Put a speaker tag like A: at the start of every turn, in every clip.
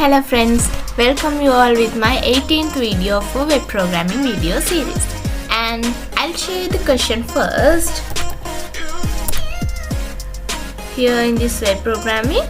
A: Hello friends, welcome you all with my 18th video for web programming video series, and I'll show you the question first. Here in this web programming,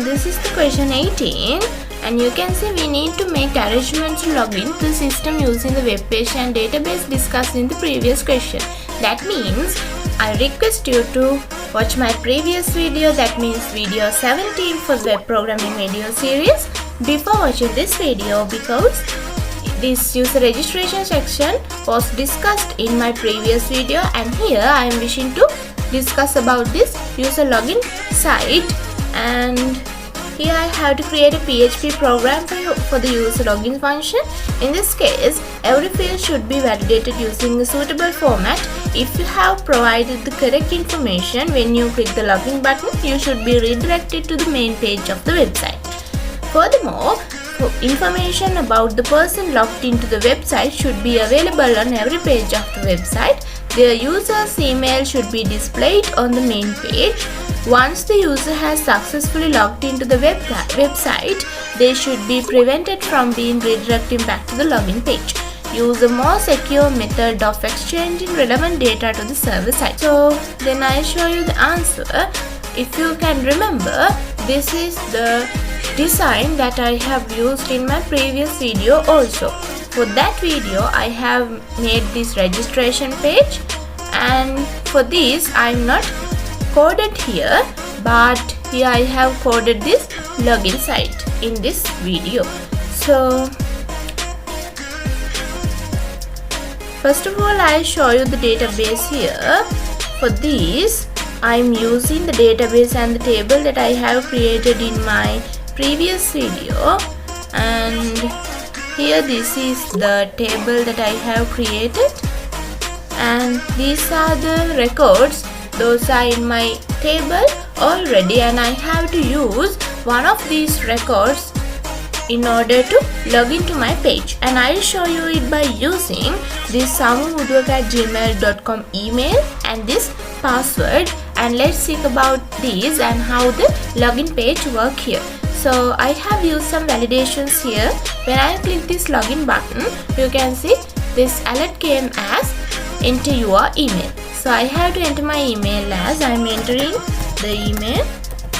A: this is the question 18, and you can see we need to make arrangements to log into the system using the web page and database discussed in the previous question. That means I request you to watch my previous video, that means video 17 for web programming video series, before watching this video, because this user registration section was discussed in my previous video, and here I am wishing to discuss about this user login site. And here I have to create a PHP program for the user login function. In this case, every field should be validated using a suitable format. If you have provided the correct information when you click the login button, you should be redirected to the main page of the website. Furthermore, information about the person logged into the website should be available on every page of the website. The user's email should be displayed on the main page. Once the user has successfully logged into the website, they should be prevented from being redirected back to the login page. Use a more secure method of exchanging relevant data to the server side. So then I show you the answer. If you can remember, this is the design that I have used in my previous video also. For that video, I have made this registration page, and for this I am not coded here, but here I have coded this login site in this video. So first of all, I show you the database here. For this, I am using the database and the table that I have created in my previous video, and here this is the table that I have created, and these are the records. Those are in my table already, and I have to use one of these records in order to log into my page, and I'll show you it by using this samuudwaka@gmail.com email and this password. And let's see about this and how the login page work here. So I have used some validations here. When I click this login button, you can see this alert came as enter your email. So I have to enter my email as I am entering the email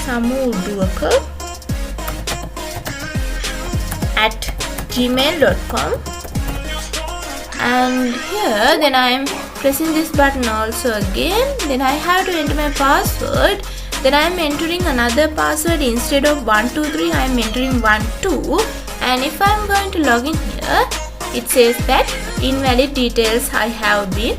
A: samuudwaka@gmail.com, and here then I am pressing this button also again. Then I have to enter my password. Then I am entering another password. Instead of 123, I am entering 12, and if I am going to log in here, it says that invalid details I have been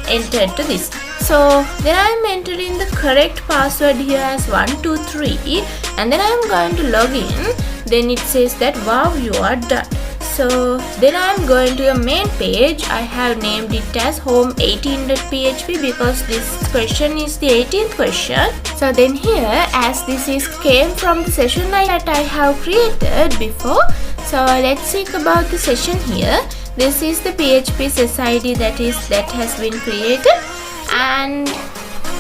A: entered to this. So then I am entering the correct password here as 123, and then I am going to log in. Then it says that wow, you are done. So then I am going to the main page. I have named it as home18.php because this question is the 18th question. So then here, as this is came from the session that I have created before, so let's see about the session here. This is the PHP SSID that has been created, and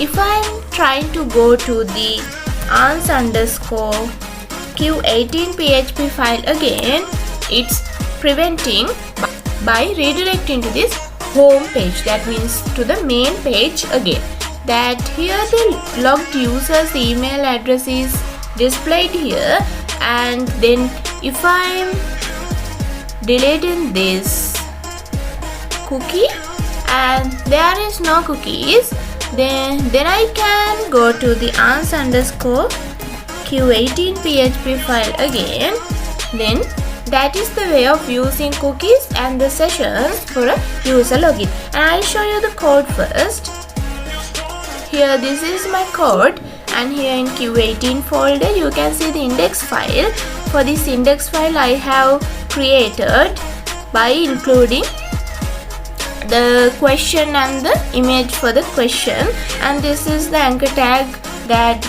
A: if I am trying to go to the ans_q18 PHP file again, it's preventing by redirecting to this home page, that means to the main page again. That here the logged user's email address is displayed here, and then if I am deleting this cookie and there is no cookies, then I can go to the ans_q18 PHP file again. Then that is the way of using cookies and the sessions for a user login. And I'll show you the code first. Here this is my code, and here in Q18 folder you can see the index file. For this index file I have created by including the question and the image for the question, and this is the anchor tag that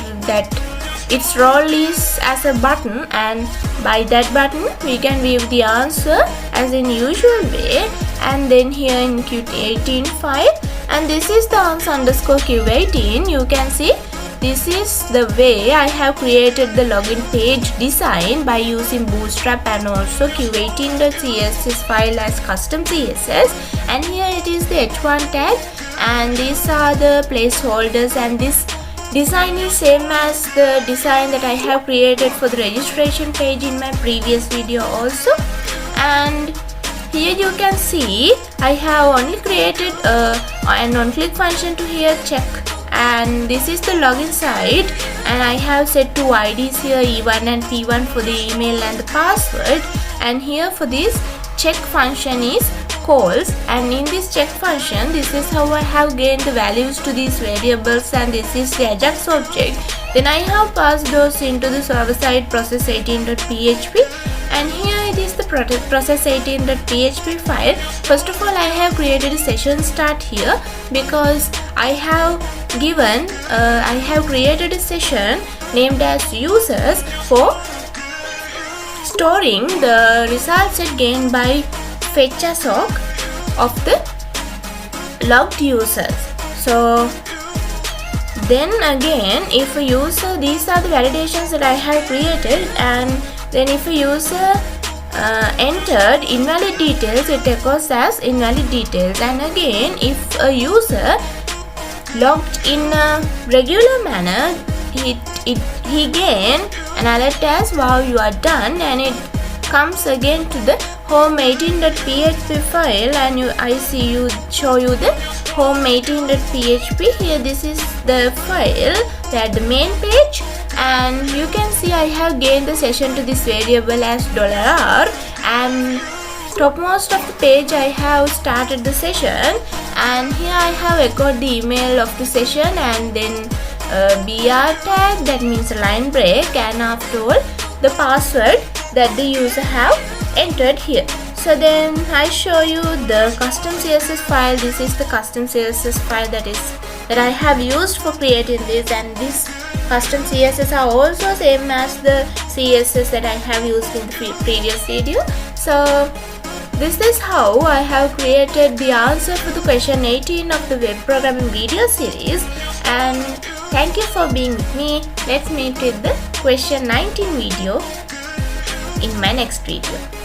A: its role is as a button, and by that button we can view the answer as in usual way. And then here in Q18 file, and this is the ans_q18, you can see this is the way I have created the login page design by using Bootstrap and also Q18.css file as custom CSS. And here it is the h1 tag, and these are the placeholders, and this design is same as the design that I have created for the registration page in my previous video also. And here you can see I have only created an on-click function to here check, and this is the login site, and I have set two IDs here, E1 and P1 for the email and the password. And here for this check function is calls, and in this check function this is how I have gained the values to these variables, and this is the Ajax object. Then I have passed those into the server-side process18.php, and here it is the process18.php file. First of all, I have created a session start here because I have created a session named as users for storing the results that gained by fetch a sock of the logged users. So then again, if a user, these are the validations that I have created, and then if a user entered invalid details, it echoes as invalid details. And again, if a user logged in a regular manner, he gain an alert as wow, you are done, and it comes again to the home18.php file, and show you the home18.php. Here this is the file where the main page, and you can see I have gained the session to this variable as $r, and topmost of the page I have started the session, and here I have echoed the email of the session, and then BR tag, that means a line break, and after all the password that the user have entered here. So then I show you the custom CSS file. This is the custom CSS file that I have used for creating this, and this custom CSS are also same as the CSS that I have used in the previous video. So this is how I have created the answer for the question 18 of the web programming video series, and thank you for being with me. Let's meet with the question 19 video in my next video.